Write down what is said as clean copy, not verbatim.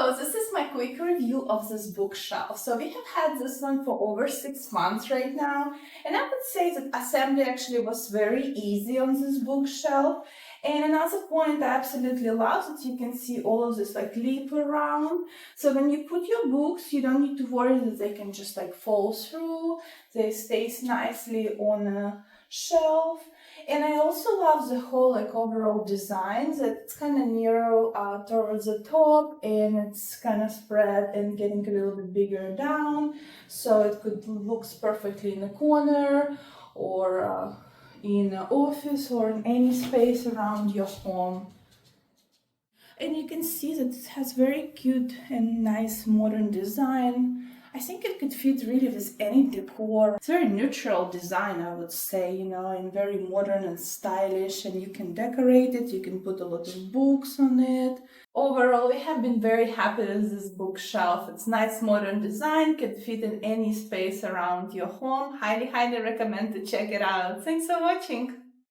So this is my quick review of this bookshelf. So we have had this one for over 6 months right now, and I would say that assembly actually was very easy on this bookshelf. And another point I absolutely love that you can see all of this like leap around. So when you put your books, you don't need to worry that they can just like fall through. They stays nicely on a shelf. And I also love the whole like overall design that it's kind of narrow towards the top, and it's kind of spread and getting a little bit bigger down, so it could looks perfectly in the corner or in an office or in any space around your home. And you can see that it has very cute and nice modern design. I think it could fit really with any decor. It's very neutral design, I would say, you know, and very modern and stylish, and you can decorate it, you can put a lot of books on it. Overall, we have been very happy with this bookshelf. It's nice modern design, can fit in any space around your home. Highly recommend to check it out. Thanks for watching.